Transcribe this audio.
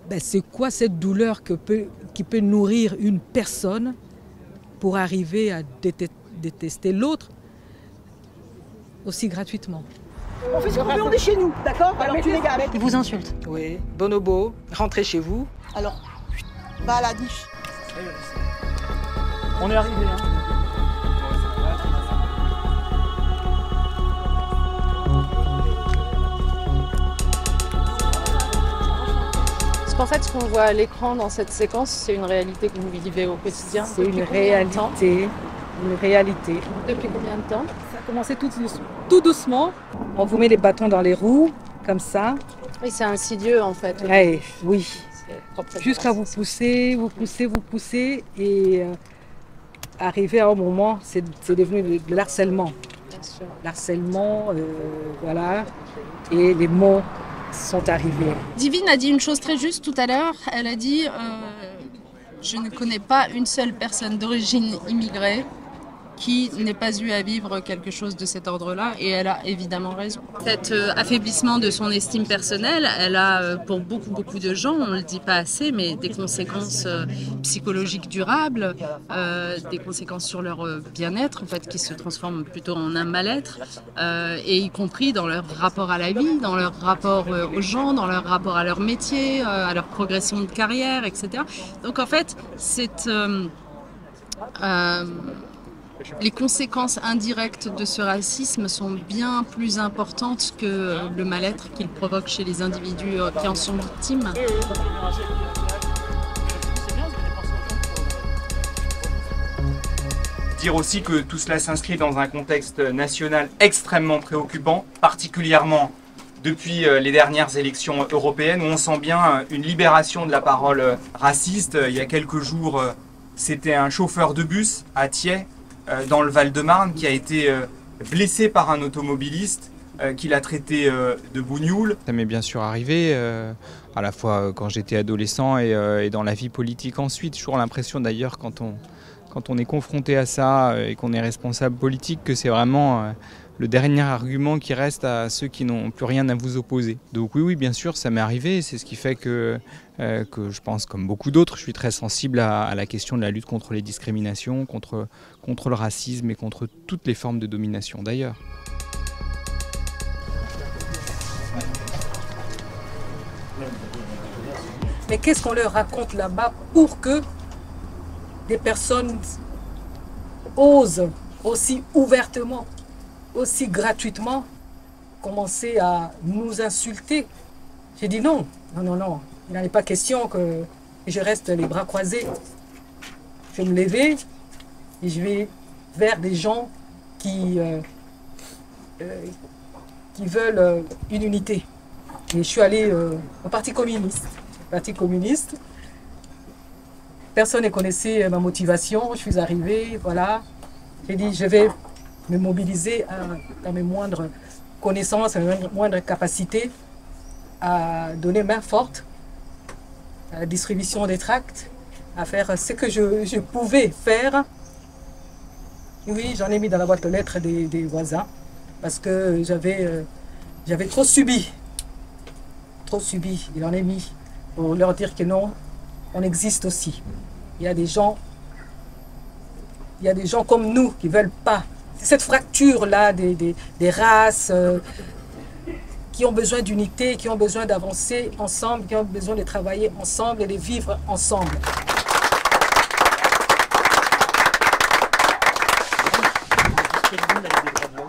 Ben, c'est quoi cette douleur qui peut nourrir une personne pour arriver à détester l'autre aussi gratuitement? On fait ce qu'on veut, on est chez nous, d'accord? Alors tu les gars. Il vous insulte. Oui, bonobo, rentrez chez vous. Alors, va à la niche. On est arrivé, hein. Parce qu'en fait, ce qu'on voit à l'écran dans cette séquence, c'est une réalité que vous vivez au quotidien. C'est une réalité. Une réalité. Depuis combien de temps? Ça a commencé tout doucement. On vous met les bâtons dans les roues, comme ça. Oui, c'est insidieux en fait. Ouais, oui. C'est Jusqu'à vous pousser, et arriver à un moment, c'est devenu de l'harcèlement. Bien sûr. L'harcèlement, voilà, et les mots sont arrivés. Divine a dit une chose très juste tout à l'heure. Elle a dit je ne connais pas une seule personne d'origine immigrée qui n'ait pas eu à vivre quelque chose de cet ordre-là, et elle a évidemment raison. Cet affaiblissement de son estime personnelle, elle a pour beaucoup de gens, on ne le dit pas assez, mais des conséquences psychologiques durables, des conséquences sur leur bien-être, en fait, qui se transforment plutôt en un mal-être, et y compris dans leur rapport à la vie, dans leur rapport aux gens, dans leur rapport à leur métier, à leur progression de carrière, etc. Donc en fait, les conséquences indirectes de ce racisme sont bien plus importantes que le mal-être qu'il provoque chez les individus qui en sont victimes. Dire aussi que tout cela s'inscrit dans un contexte national extrêmement préoccupant, particulièrement depuis les dernières élections européennes, où on sent bien une libération de la parole raciste. Il y a quelques jours, c'était un chauffeur de bus à Thiais, dans le Val-de-Marne, qui a été blessé par un automobiliste qui l'a traité de bougnoule. Ça m'est bien sûr arrivé, à la fois quand j'étais adolescent et dans la vie politique ensuite. J'ai toujours l'impression d'ailleurs quand on est confronté à ça et qu'on est responsable politique que c'est vraiment le dernier argument qui reste à ceux qui n'ont plus rien à vous opposer. Donc oui, bien sûr, ça m'est arrivé. C'est ce qui fait que je pense, comme beaucoup d'autres, je suis très sensible à la question de la lutte contre les discriminations, contre le racisme et contre toutes les formes de domination d'ailleurs. Mais qu'est-ce qu'on leur raconte là-bas pour que des personnes osent aussi ouvertement, aussi gratuitement commencer à nous insulter? J'ai dit non. Il n'en est pas question que je reste les bras croisés. Je vais me lever et je vais vers des gens qui veulent une unité. Et je suis allée au Parti communiste. Personne ne connaissait ma motivation. Je suis arrivée, voilà. J'ai dit, je vais me mobiliser dans mes moindres connaissances, mes moindres capacités à donner main forte à la distribution des tracts, à faire ce que je pouvais faire. Et oui, j'en ai mis dans la boîte aux lettres des voisins parce que j'avais trop subi. Il en est mis pour leur dire que non, on existe aussi. Il y a des gens comme nous qui ne veulent pas. C'est cette fracture-là des races qui ont besoin d'unité, qui ont besoin d'avancer ensemble, qui ont besoin de travailler ensemble et de vivre ensemble. Quel monde avec des droits de l'homme.